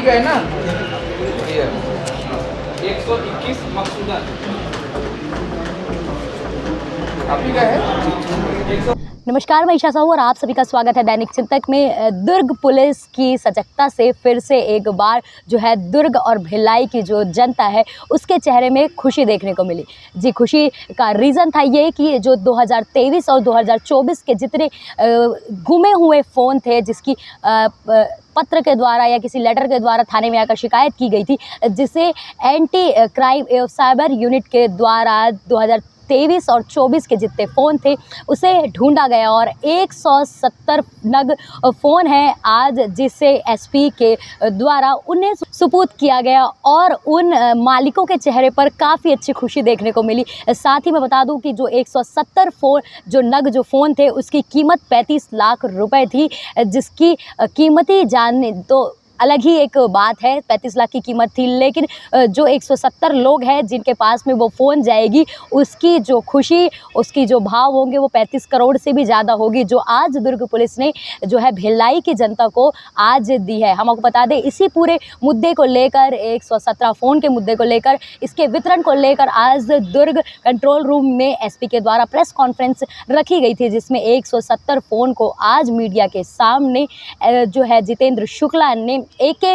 का है ना? ये 121 मकसूदा आप ही का है? नमस्कार, मैं ईशा साहू और आप सभी का स्वागत है दैनिक चिंतक में। दुर्ग पुलिस की सजगता से फिर से एक बार जो है दुर्ग और भिलाई की जो जनता है उसके चेहरे में खुशी देखने को मिली। जी, खुशी का रीज़न था ये कि जो 2023 और 2024 के जितने गुमे हुए फ़ोन थे, जिसकी पत्र के द्वारा या किसी लेटर के द्वारा थाने में आकर शिकायत की गई थी, जिसे एंटी क्राइम एवं साइबर यूनिट के द्वारा 2023 और 24 के जितने फ़ोन थे उसे ढूंढा गया और 170 नग फ़ोन है आज, जिसे एसपी के द्वारा उन्हें सुपुर्द किया गया और उन मालिकों के चेहरे पर काफ़ी अच्छी खुशी देखने को मिली। साथ ही मैं बता दूं कि जो 170 जो फ़ोन थे उसकी कीमत 35 लाख रुपए थी, जिसकी कीमती जानने तो अलग ही एक बात है। 35 लाख की कीमत थी, लेकिन जो 170 लोग हैं जिनके पास में वो फ़ोन जाएगी, उसकी जो खुशी, उसकी जो भाव होंगे वो 35 करोड़ से भी ज़्यादा होगी, जो आज दुर्ग पुलिस ने जो है भिलाई की जनता को आज दी है। हम आपको बता दें, इसी पूरे मुद्दे को लेकर, 117 फ़ोन के मुद्दे को लेकर, इसके वितरण को लेकर आज दुर्ग कंट्रोल रूम में एसपी के द्वारा प्रेस कॉन्फ्रेंस रखी गई थी, जिसमें 170 फ़ोन को आज मीडिया के सामने जो है जितेंद्र शुक्ला ने एक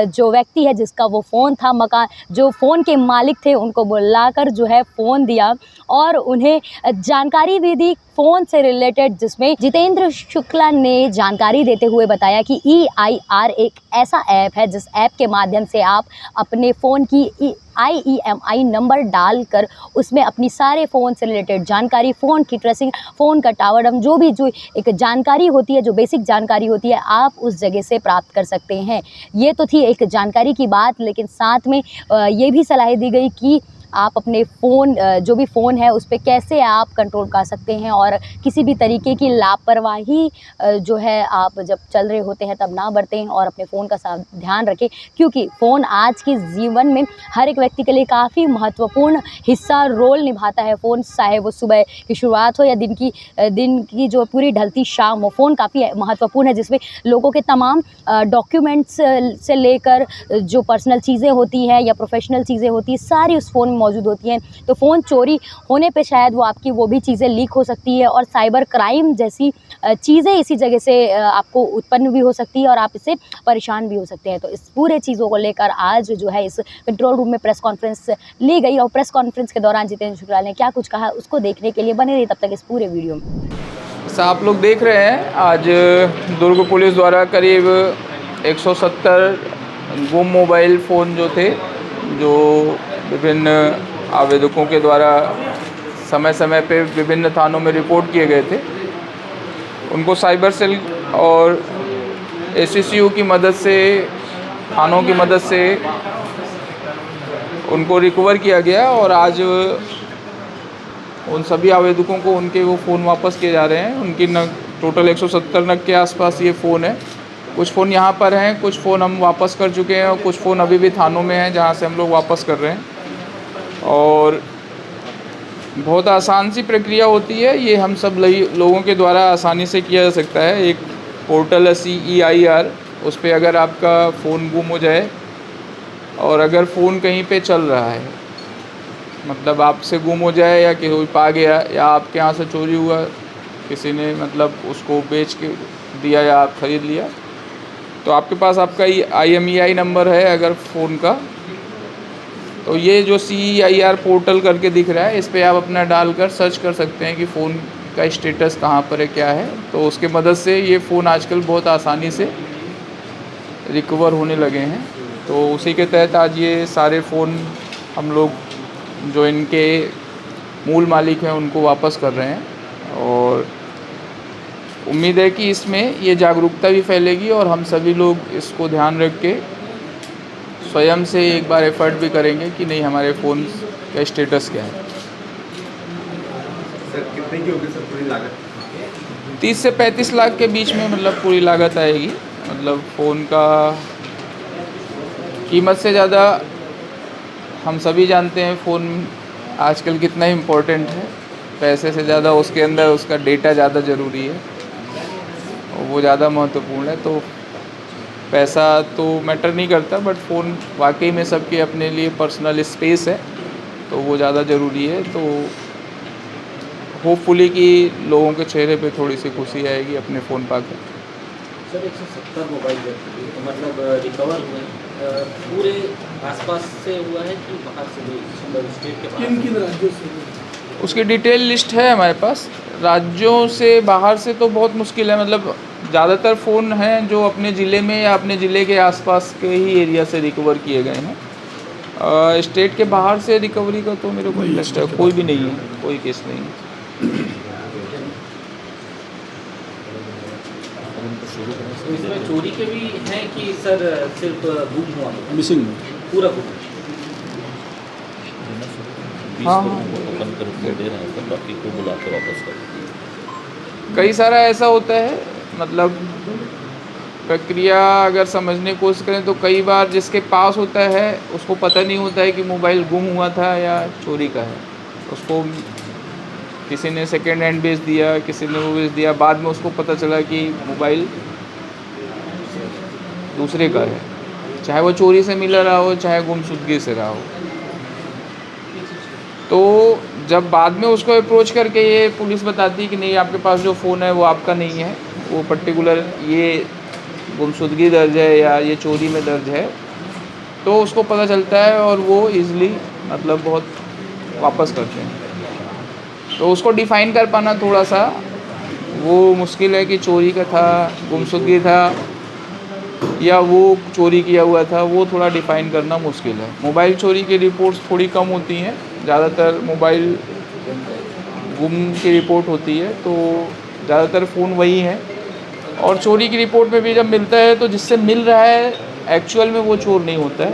जो व्यक्ति है जिसका वो फ़ोन था, जो फ़ोन के मालिक थे, उनको बुलाकर जो है फ़ोन दिया और उन्हें जानकारी भी दी फ़ोन से रिलेटेड, जिसमें जितेंद्र शुक्ला ने जानकारी देते हुए बताया कि EIR एक ऐसा ऐप है जिस ऐप के माध्यम से आप अपने फ़ोन की IEMI नंबर डालकर उसमें अपनी सारे फ़ोन से रिलेटेड जानकारी, फ़ोन की ट्रेसिंग, फ़ोन का टावर डंप, जो एक जानकारी होती है, जो बेसिक जानकारी होती है, आप उस जगह से प्राप्त कर सकते हैं। ये तो थी एक जानकारी की बात, लेकिन साथ में ये भी सलाह दी गई कि आप अपने फ़ोन, जो भी फ़ोन है उस पे कैसे आप कंट्रोल कर सकते हैं और किसी भी तरीके की लापरवाही जो है आप जब चल रहे होते हैं तब ना बरतें और अपने फ़ोन का ध्यान रखें, क्योंकि फ़ोन आज के जीवन में हर एक व्यक्ति के लिए काफ़ी महत्वपूर्ण हिस्सा, रोल निभाता है। फ़ोन चाहे वो सुबह की शुरुआत हो या दिन की जो पूरी ढलती शाम हो, फ़ोन काफ़ी महत्वपूर्ण है, जिसमें लोगों के तमाम डॉक्यूमेंट्स से लेकर जो पर्सनल चीज़ें होती हैं या प्रोफेशनल चीज़ें होती हैं, सारी उस फ़ोन में मौजूद होती हैं। तो फ़ोन चोरी होने पे शायद वो भी चीज़ें लीक हो सकती है और साइबर क्राइम जैसी चीज़ें इसी जगह से आपको उत्पन्न भी हो सकती है और आप इससे परेशान भी हो सकते हैं। तो इस पूरे चीज़ों को लेकर आज जो है इस कंट्रोल रूम में प्रेस कॉन्फ्रेंस ली गई और प्रेस कॉन्फ्रेंस के दौरान जितेंद्र शुक्ला ने क्या कुछ कहा उसको देखने के लिए बने रहिए तब तक इस पूरे वीडियो में। आप लोग देख रहे हैं, आज दुर्ग पुलिस द्वारा करीब 170 गुम मोबाइल फ़ोन जो थे, जो विभिन्न आवेदकों के द्वारा समय समय पे विभिन्न थानों में रिपोर्ट किए गए थे, उनको साइबर सेल और SCCU की मदद से, थानों की मदद से उनको रिकवर किया गया और आज उन सभी आवेदकों को उनके वो फ़ोन वापस किए जा रहे हैं। उनकी टोटल 170 नग के आसपास ये फ़ोन है। कुछ फ़ोन यहाँ पर हैं, कुछ फ़ोन हम वापस कर चुके हैं और कुछ फ़ोन अभी भी थानों में हैं जहाँ से हम लोग वापस कर रहे हैं। और बहुत आसान सी प्रक्रिया होती है, ये हम सब लोगों के द्वारा आसानी से किया जा सकता है। एक पोर्टल है CEIR, उस पर अगर आपका फ़ोन गुम हो जाए और अगर फ़ोन कहीं पे चल रहा है, मतलब आपसे गुम हो जाए या कोई पा गया या आपके यहाँ से चोरी हुआ, किसी ने मतलब उसको बेच के दिया या आप ख़रीद लिया, तो आपके पास आपका IMEI नंबर है अगर फ़ोन का, तो ये जो CEIR पोर्टल करके दिख रहा है, इस पे आप अपना डालकर सर्च कर सकते हैं कि फ़ोन का स्टेटस कहाँ पर है, क्या है। तो उसके मदद से ये फ़ोन आजकल बहुत आसानी से रिकवर होने लगे हैं। तो उसी के तहत आज ये सारे फ़ोन हम लोग जो इनके मूल मालिक हैं उनको वापस कर रहे हैं और उम्मीद है कि इसमें ये जागरूकता भी फैलेगी और हम सभी लोग इसको ध्यान रख के स्वयं से एक बार एफ़र्ट भी करेंगे कि नहीं, हमारे फ़ोन का स्टेटस क्या है। सर कितने की होगी सर पूरी लागत? 30 से 35 लाख के बीच में मतलब पूरी लागत आएगी। मतलब फ़ोन का कीमत से ज़्यादा हम सभी जानते हैं फ़ोन आजकल कितना इम्पोर्टेंट है। पैसे से ज़्यादा उसके अंदर उसका डेटा ज़्यादा ज़रूरी है और वो ज़्यादा महत्वपूर्ण है। तो पैसा तो मैटर नहीं करता, बट फ़ोन वाकई में सबके अपने लिए पर्सनल स्पेस है, तो वो ज़्यादा ज़रूरी है। तो होपफुली कि लोगों के चेहरे पे थोड़ी सी खुशी आएगी अपने फ़ोन पाकर। सर 170 मोबाइल जब्त हुए, तो मतलब रिकवर हुए पूरे आसपास से हुआ है कि बाहर से भी, मतलब स्टेट के बाहर? किन किन राज्यों से हुए? उसकी डिटेल लिस्ट है हमारे पास। राज्यों से बाहर से तो बहुत मुश्किल है, मतलब ज़्यादातर फ़ोन हैं जो अपने ज़िले में या अपने ज़िले के आसपास के ही एरिया से रिकवर किए गए हैं। स्टेट के बाहर से रिकवरी का तो मेरे को लिस्ट है, कोई भी नहीं है, कोई केस नहीं है। तो इसमें चोरी के भी हैं कि सर सिर्फ गुम हुआ, मिसिंग पूरा गुम? हाँ, बाकी को बुला के वापस कर। कई सारा ऐसा होता है, मतलब प्रक्रिया अगर समझने की कोशिश करें तो कई बार जिसके पास होता है उसको पता नहीं होता है कि मोबाइल गुम हुआ था या चोरी का है। उसको किसी ने सेकेंड हैंड बेच दिया, किसी ने वो बेच दिया, बाद में उसको पता चला कि मोबाइल दूसरे का है, चाहे वो चोरी से मिला रहा हो, चाहे गुमशुदगी से रहा हो। तो जब बाद में उसको अप्रोच करके ये पुलिस बताती है कि नहीं, आपके पास जो फ़ोन है वो आपका नहीं है, वो पर्टिकुलर ये गुमशुदगी दर्ज है या ये चोरी में दर्ज है, तो उसको पता चलता है और वो ईज़िली मतलब बहुत वापस करते हैं। तो उसको डिफ़ाइन कर पाना थोड़ा सा वो मुश्किल है कि चोरी का था, गुमशुदगी था या वो चोरी किया हुआ था, वो थोड़ा डिफ़ाइन करना मुश्किल है। मोबाइल चोरी की रिपोर्ट्स थोड़ी कम होती हैं, ज़्यादातर मोबाइल गुम की रिपोर्ट होती है, तो ज़्यादातर फ़ोन वही हैं। और चोरी की रिपोर्ट में भी जब मिलता है तो जिससे मिल रहा है एक्चुअल में वो चोर नहीं होता है,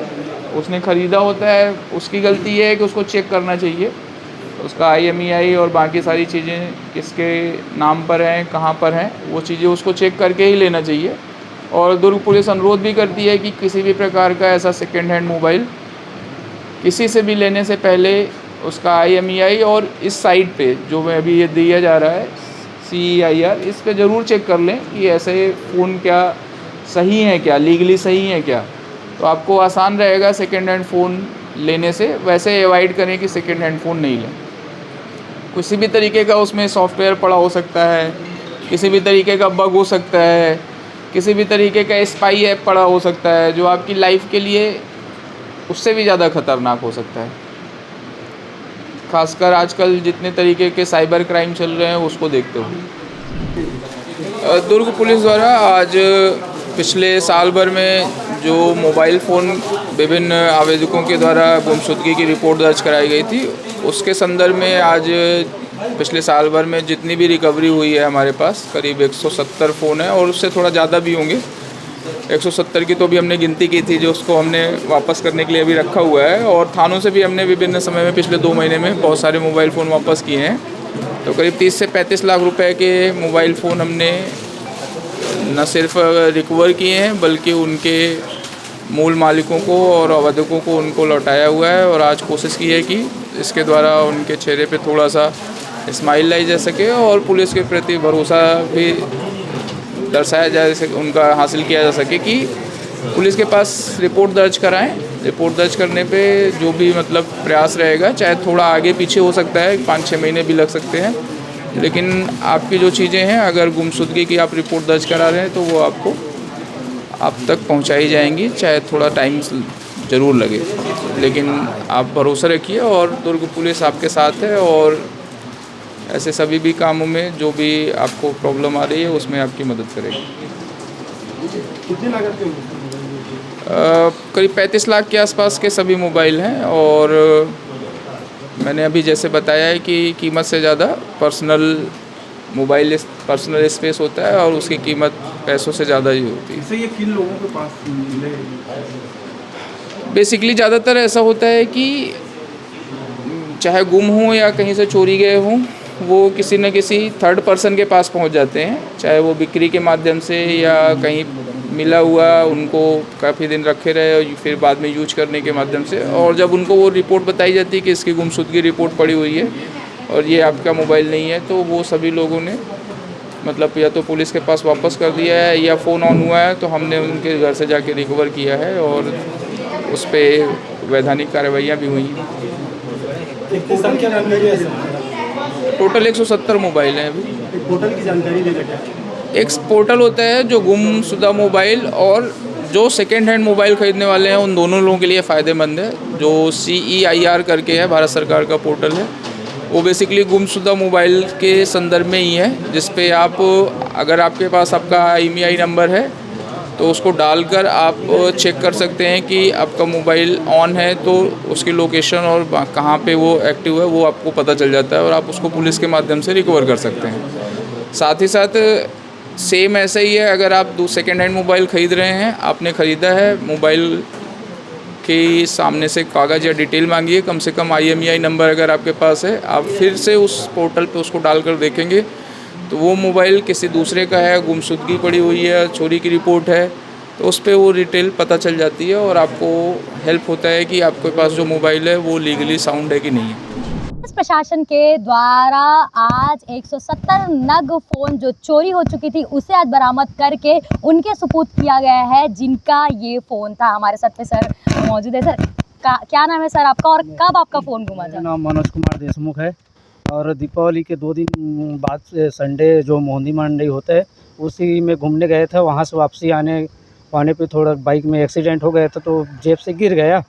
उसने ख़रीदा होता है। उसकी गलती ये है कि उसको चेक करना चाहिए उसका IMEI और बाकी सारी चीज़ें किसके नाम पर हैं, कहाँ पर हैं, वो चीज़ें उसको चेक करके ही लेना चाहिए। और दुर्ग पुलिस अनुरोध भी करती है कि किसी भी प्रकार का ऐसा सेकेंड हैंड मोबाइल किसी से भी लेने से पहले उसका IMEI और इस साइट पे जो मैं अभी ये दिया जा रहा है CEIR, इस पे ज़रूर चेक कर लें कि ऐसे फ़ोन क्या सही हैं, क्या लीगली सही हैं क्या, तो आपको आसान रहेगा सेकेंड हैंड फ़ोन लेने से। वैसे अवॉइड करें कि सेकेंड हैंड फ़ोन नहीं लें। किसी भी तरीके का उसमें सॉफ्टवेयर पड़ा हो सकता है, किसी भी तरीके का बग हो सकता है, किसी भी तरीके का स्पाई ऐप पड़ा हो सकता है जो आपकी लाइफ के लिए उससे भी ज़्यादा ख़तरनाक हो सकता है। खासकर आजकल जितने तरीके के साइबर क्राइम चल रहे हैं उसको देखते हुए दुर्ग पुलिस द्वारा आज पिछले साल भर में जो मोबाइल फ़ोन विभिन्न आवेदकों के द्वारा गुमशुदगी की रिपोर्ट दर्ज कराई गई थी, उसके संदर्भ में आज पिछले साल भर में जितनी भी रिकवरी हुई है हमारे पास करीब 170 फ़ोन है, और उससे थोड़ा ज़्यादा भी होंगे। 170 की तो भी हमने गिनती की थी, जो उसको हमने वापस करने के लिए अभी रखा हुआ है। और थानों से भी हमने विभिन्न समय में पिछले 2 महीने में बहुत सारे मोबाइल फ़ोन वापस किए हैं। तो करीब 30 से 35 लाख रुपए के मोबाइल फ़ोन हमने न सिर्फ रिकवर किए हैं बल्कि उनके मूल मालिकों को और आवेदकों को उनको लौटाया हुआ है। और आज कोशिश की है कि इसके द्वारा उनके चेहरे पे थोड़ा सा स्माइल लाई जा सके और पुलिस के प्रति भरोसा भी दर्शाया जा सके, उनका हासिल किया जा सके कि पुलिस के पास रिपोर्ट दर्ज कराएं। रिपोर्ट दर्ज करने पे जो भी मतलब प्रयास रहेगा, चाहे थोड़ा आगे पीछे हो सकता है, 5-6 महीने भी लग सकते हैं, लेकिन आपकी जो चीज़ें हैं अगर गुमशुदगी की आप रिपोर्ट दर्ज करा रहे हैं तो वो आपको आप तक पहुंचाई जाएंगी, चाहे थोड़ा टाइम ज़रूर लगे, लेकिन आप भरोसा रखिए और दुर्ग पुलिस आपके साथ है। और ऐसे सभी भी कामों में जो भी आपको प्रॉब्लम आ रही है उसमें आपकी मदद करेगी। कितनी लागत के मोबाइल? करीब 35 लाख के आसपास के सभी मोबाइल हैं। और मैंने अभी जैसे बताया है कि कीमत से ज़्यादा पर्सनल स्पेस होता है और उसकी कीमत पैसों से ज़्यादा ही होती है। इससे ये किन लोगों के पास मिले? बेसिकली ज़्यादातर ऐसा होता है कि चाहे गुम हों या कहीं से चोरी गए हों, वो किसी न किसी थर्ड पर्सन के पास पहुंच जाते हैं, चाहे वो बिक्री के माध्यम से या कहीं मिला हुआ उनको काफ़ी दिन रखे रहे और फिर बाद में यूज करने के माध्यम से। और जब उनको वो रिपोर्ट बताई जाती है कि इसकी गुमशुदगी रिपोर्ट पड़ी हुई है और ये आपका मोबाइल नहीं है, तो वो सभी लोगों ने मतलब या तो पुलिस के पास वापस कर दिया है या फ़ोन ऑन हुआ है तो हमने उनके घर से जाके रिकवर किया है और उस पर वैधानिक कार्रवाइयाँ भी हुई हैं। कितनी संख्या जानकारी है सर? टोटल 170 मोबाइल हैं अभी। एक पोर्टल की जानकारी दे देते हैं। एक पोर्टल होता है जो गुमशुदा मोबाइल और जो सेकेंड हैंड मोबाइल ख़रीदने वाले हैं उन दोनों लोगों के लिए फ़ायदेमंद है। जो CEIR करके है, भारत सरकार का पोर्टल है, वो बेसिकली गुमशुदा मोबाइल के संदर्भ में ही है, जिस पे आप अगर आपके पास आपका IMEI नंबर है तो उसको डालकर आप चेक कर सकते हैं कि आपका मोबाइल ऑन है तो उसकी लोकेशन और कहाँ पे वो एक्टिव है वो आपको पता चल जाता है और आप उसको पुलिस के माध्यम से रिकवर कर सकते हैं। साथ ही साथ सेम ऐसा ही है, अगर आप सेकेंड हैंड मोबाइल ख़रीद रहे हैं, आपने ख़रीदा है, मोबाइल के सामने से कागज़ या डिटेल मांगिए, कम से कम IMEI नंबर अगर आपके पास है, आप फिर से उस पोर्टल पे उसको डालकर देखेंगे तो वो मोबाइल किसी दूसरे का है, गुमशुदगी पड़ी हुई है, चोरी की रिपोर्ट है, तो उस पर वो डिटेल पता चल जाती है और आपको हेल्प होता है कि आपके पास जो मोबाइल है वो लीगली साउंड है कि नहीं है। पुलिस प्रशासन के द्वारा आज 170 नग फ़ोन जो चोरी हो चुकी थी उसे आज बरामद करके उनके सुपुर्द किया गया है, जिनका ये फ़ोन था। हमारे साथ में सर मौजूद है। सर क्या नाम है सर आपका और कब आपका फ़ोन गुमा था? मेरा नाम मनोज कुमार देशमुख है और दीपावली के 2 दिन बाद से संडे जो मोहंदी मंडी होता है उसी में घूमने गए थे। वहाँ से वापसी आने पे थोड़ा बाइक में एक्सीडेंट हो गया था तो जेब से गिर गया।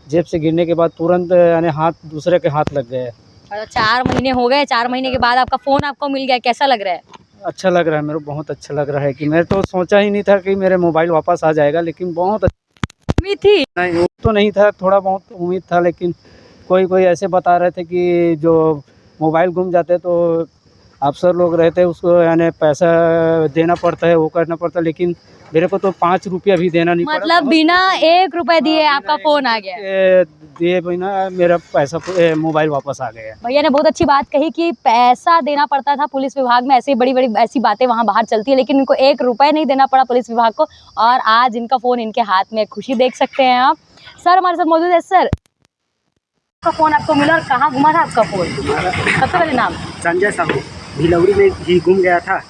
जेब से गिरने के बाद तुरंत यानी हाथ दूसरे के हाथ लग गए। 4 महीने हो गए, 4 महीने के बाद आपका फ़ोन आपको मिल गया, कैसा लग रहा है? अच्छा लग रहा है, मेरे को बहुत अच्छा लग रहा है कि मैं तो सोचा ही नहीं था कि मेरे मोबाइल वापस आ जाएगा, लेकिन बहुत उम्मीद थी? नहीं, वो तो नहीं था, थोड़ा बहुत उम्मीद था, लेकिन कोई ऐसे बता रहे थे कि जो मोबाइल गुम जाते तो अफसर लोग रहते उसको यानी पैसा देना पड़ता है, वो करना पड़ता है, लेकिन मेरे को तो 5 रुपया भी देना नहीं पड़ा। मतलब बिना 1 रुपए दिए आपका फ़ोन आ गया? दिए बिना मेरा पैसा मोबाइल वापस आ गया। भैया ने बहुत अच्छी बात कही कि पैसा देना पड़ता था पुलिस विभाग में, ऐसी बड़ी ऐसी बातें वहाँ बाहर चलती है, लेकिन इनको 1 रुपए नहीं देना पड़ा पुलिस विभाग को और आज इनका फ़ोन इनके हाथ में, खुशी देख सकते हैं आप। सर हमारे साथ मौजूद है। सर आपका फ़ोन आपको मिला और कहाँ घुमा था आपका फ़ोन? सबसे पहले नाम? संजय साहू, भिलौरी में ही गुम गया था,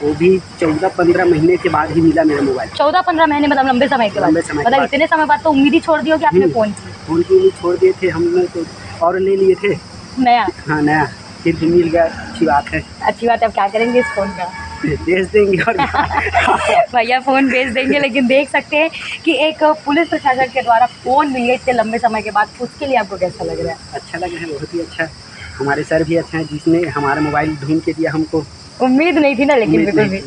वो भी 14-15 महीने के बाद ही मिला मेरा मोबाइल। 14-15 महीने मतलब लंबे समय के बाद? मतलब इतने समय बाद तो उम्मीद ही छोड़ दी होगी आपने फ़ोन की? फ़ोन की उम्मीद छोड़ दिए थे हमने तो और ले लिए थे नया। हाँ नया, फिर भी मिल गया, अच्छी बात है। अच्छी बात है। अब क्या करेंगे इस फ़ोन का? बेच देंगे और भैया फ़ोन बेच देंगे, लेकिन देख सकते हैं कि एक पुलिस प्रशासन के द्वारा फ़ोन मिल गया इतने लंबे समय के बाद, उसके लिए आपको कैसा लग रहा है? अच्छा लगा है, बहुत ही अच्छा। हमारे सर भी अच्छा है जिसने हमारा मोबाइल ढूंढ के दिया हमको। उम्मीद नहीं थी ना, लेकिन बिल्कुल भी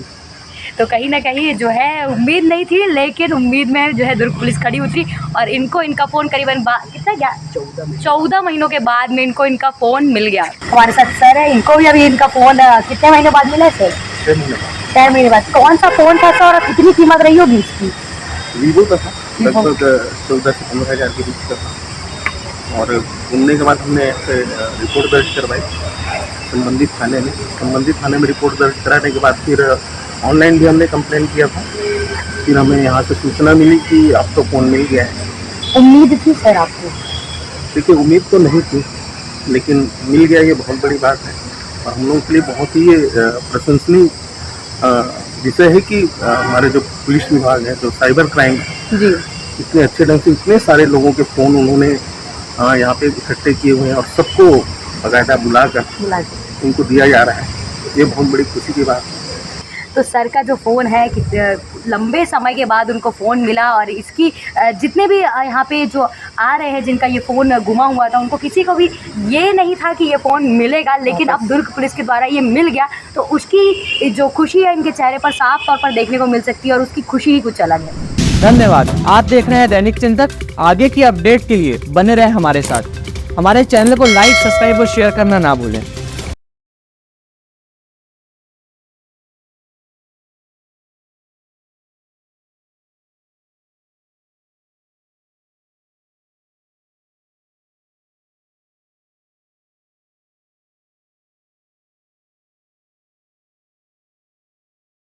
तो कहीं ना कहीं जो है उम्मीद नहीं थी, लेकिन उम्मीद में जो है दुर्ग पुलिस खड़ी उतरी और इनको इनका फ़ोन करीबन कितना गया 14 महीनों के बाद में इनको इनका फ़ोन मिल गया। हमारे साथ सर है, इनको भी अभी इनका फ़ोन कितने महीने बाद मिला है सर? 6 महीने बाद। कौन सा फ़ोन था सर और कितनी कीमत रही होगी इसकी? वीवो का था, लगभग 14 से 15 हज़ार के बीच का था और घूमने के बाद हमने रिपोर्ट दर्ज करवाई संबंधित थाने में रिपोर्ट दर्ज कराने के बाद फिर ऑनलाइन भी हमने कंप्लेन किया था। फिर हमें यहाँ से सूचना मिली कि आपको फ़ोन मिल गया है। उम्मीद थी सर आपको? देखिए उम्मीद तो नहीं थी, लेकिन मिल गया ये बहुत बड़ी बात है और हम लोगों के लिए बहुत ही प्रशंसनीय विषय है कि हमारे जो पुलिस विभाग है, जो साइबर क्राइम जी, इतने अच्छे ढंग से इतने सारे लोगों के फ़ोन उन्होंने यहाँ पे इकट्ठे किए हुए हैं और सबको बाकायदा बुलाकर उनको दिया जा रहा है। ये बहुत बड़ी खुशी की बात है। तो सर का जो फ़ोन है कि लंबे समय के बाद उनको फ़ोन मिला और इसकी जितने भी यहाँ पे जो आ रहे हैं जिनका ये फ़ोन गुमा हुआ था, उनको किसी को भी ये नहीं था कि ये फ़ोन मिलेगा, लेकिन अब दुर्ग पुलिस के द्वारा ये मिल गया तो उसकी जो खुशी है इनके चेहरे पर साफ तौर पर देखने को मिल सकती है और उसकी खुशी ही कुछ अलग है। धन्यवाद। आप देख रहे हैं दैनिक चिंतक। आगे की अपडेट के लिए बने रहें हमारे साथ। हमारे चैनल को लाइक, सब्सक्राइब और शेयर करना ना भूलें।